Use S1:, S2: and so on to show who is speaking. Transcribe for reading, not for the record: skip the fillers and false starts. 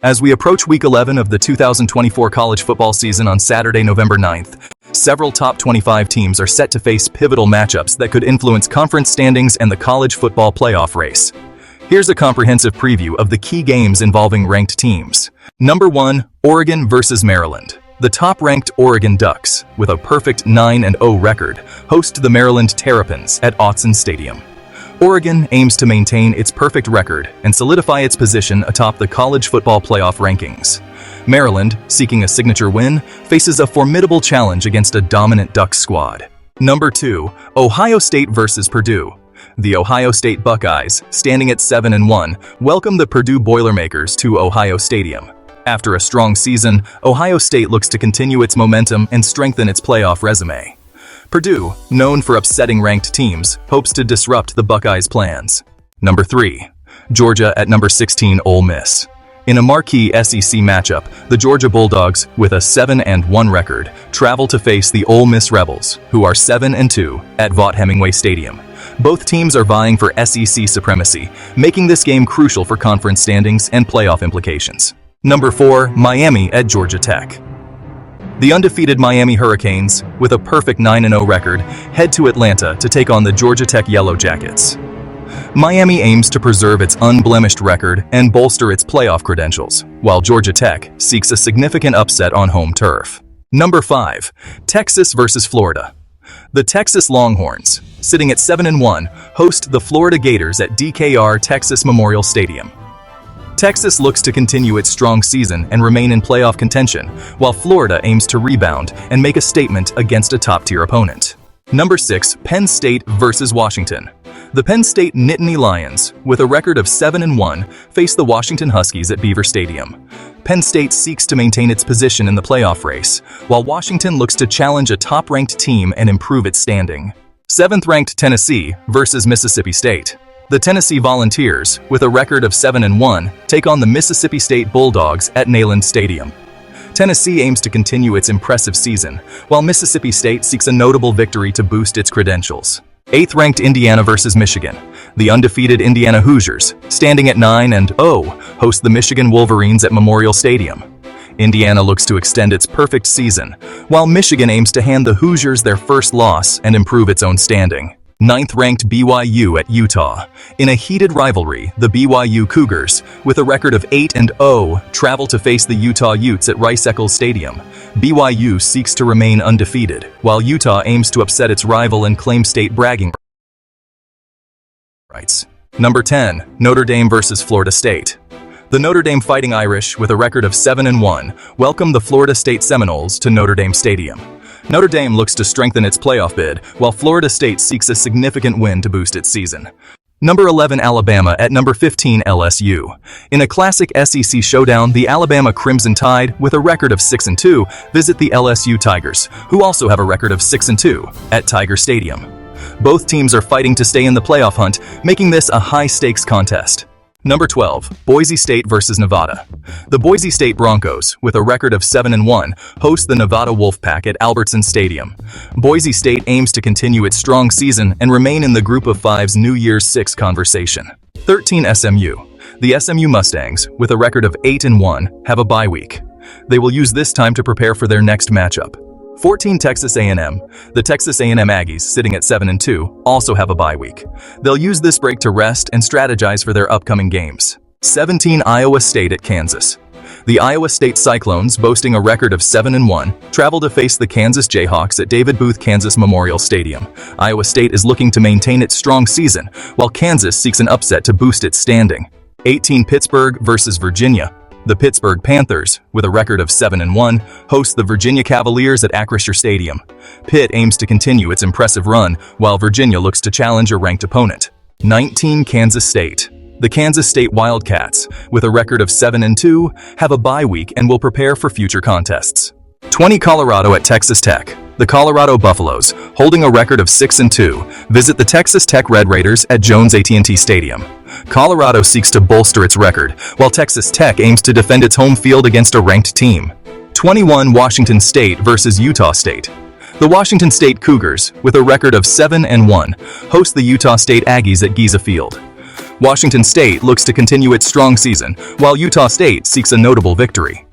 S1: As we approach Week 11 of the 2024 college football season on Saturday, November 9th, several top 25 teams are set to face pivotal matchups that could influence conference standings and the college football playoff race. Here's a comprehensive preview of the key games involving ranked teams. Number 1, Oregon versus Maryland. The top-ranked Oregon Ducks, with a perfect 9-0 record, host the Maryland Terrapins at Autzen Stadium. Oregon aims to maintain its perfect record and solidify its position atop the college football playoff rankings. Maryland, seeking a signature win, faces a formidable challenge against a dominant Ducks squad. Number 2, Ohio State versus Purdue. The Ohio State Buckeyes, standing at 7-1, welcome the Purdue Boilermakers to Ohio Stadium. After a strong season, Ohio State looks to continue its momentum and strengthen its playoff resume. Purdue, known for upsetting ranked teams, hopes to disrupt the Buckeyes' plans. Number 3, Georgia at number 16 Ole Miss. In a marquee SEC matchup, the Georgia Bulldogs, with a 7-1 record, travel to face the Ole Miss Rebels, who are 7-2, at Vaught-Hemingway Stadium. Both teams are vying for SEC supremacy, making this game crucial for conference standings and playoff implications. Number 4, Miami at Georgia Tech. The undefeated Miami Hurricanes, with a perfect 9-0 record, head to Atlanta to take on the Georgia Tech Yellow Jackets. Miami aims to preserve its unblemished record and bolster its playoff credentials, while Georgia Tech seeks a significant upset on home turf. Number 5, Texas versus Florida. The Texas Longhorns, sitting at 7-1, host the Florida Gators at DKR Texas Memorial Stadium. Texas looks to continue its strong season and remain in playoff contention, while Florida aims to rebound and make a statement against a top-tier opponent. Number 6, Penn State versus Washington. The Penn State Nittany Lions, with a record of 7-1, face the Washington Huskies at Beaver Stadium. Penn State seeks to maintain its position in the playoff race, while Washington looks to challenge a top-ranked team and improve its standing. 7th-ranked Tennessee versus Mississippi State. The Tennessee Volunteers, with a record of 7-1, take on the Mississippi State Bulldogs at Neyland Stadium. Tennessee aims to continue its impressive season, while Mississippi State seeks a notable victory to boost its credentials. 8th-ranked Indiana versus Michigan. The undefeated Indiana Hoosiers, standing at 9-0, host the Michigan Wolverines at Memorial Stadium. Indiana looks to extend its perfect season, while Michigan aims to hand the Hoosiers their first loss and improve its own standing. 9th-ranked BYU at Utah. In a heated rivalry, the BYU Cougars, with a record of 8-0, travel to face the Utah Utes at Rice-Eccles Stadium. BYU seeks to remain undefeated, while Utah aims to upset its rival and claim state bragging rights. Number 10, Notre Dame versus Florida State. The Notre Dame Fighting Irish, with a record of 7-1, welcome the Florida State Seminoles to Notre Dame Stadium. Notre Dame looks to strengthen its playoff bid, while Florida State seeks a significant win to boost its season. Number 11, Alabama at number 15, LSU. In a classic SEC showdown, the Alabama Crimson Tide, with a record of 6-2, visit the LSU Tigers, who also have a record of 6-2, at Tiger Stadium. Both teams are fighting to stay in the playoff hunt, making this a high-stakes contest. Number 12, Boise State versus Nevada. The Boise State Broncos, with a record of 7-1, host the Nevada Wolfpack at Albertson Stadium. Boise State aims to continue its strong season and remain in the Group of Five's New Year's Six conversation. 13, SMU. The SMU Mustangs, with a record of 8-1, have a bye week. They will use this time to prepare for their next matchup. 14, Texas A&M. The Texas A&M Aggies, sitting at 7-2, also have a bye week. They'll use this break to rest and strategize for their upcoming games. 17, Iowa State at Kansas. The Iowa State Cyclones, boasting a record of 7-1, travel to face the Kansas Jayhawks at David Booth Kansas Memorial Stadium. Iowa State is looking to maintain its strong season, while Kansas seeks an upset to boost its standing. 18, Pittsburgh versus Virginia. The Pittsburgh Panthers, with a record of 7-1, host the Virginia Cavaliers at Acrisure Stadium. Pitt aims to continue its impressive run, while Virginia looks to challenge a ranked opponent. 19, Kansas State. The Kansas State Wildcats, with a record of 7-2, have a bye week and will prepare for future contests. 20, Colorado at Texas Tech. The Colorado Buffaloes, holding a record of 6-2, visit the Texas Tech Red Raiders at Jones AT&T Stadium. Colorado seeks to bolster its record, while Texas Tech aims to defend its home field against a ranked team. 21, Washington State versus Utah State. The Washington State Cougars, with a record of 7-1, host the Utah State Aggies at Giza Field. Washington State looks to continue its strong season, while Utah State seeks a notable victory.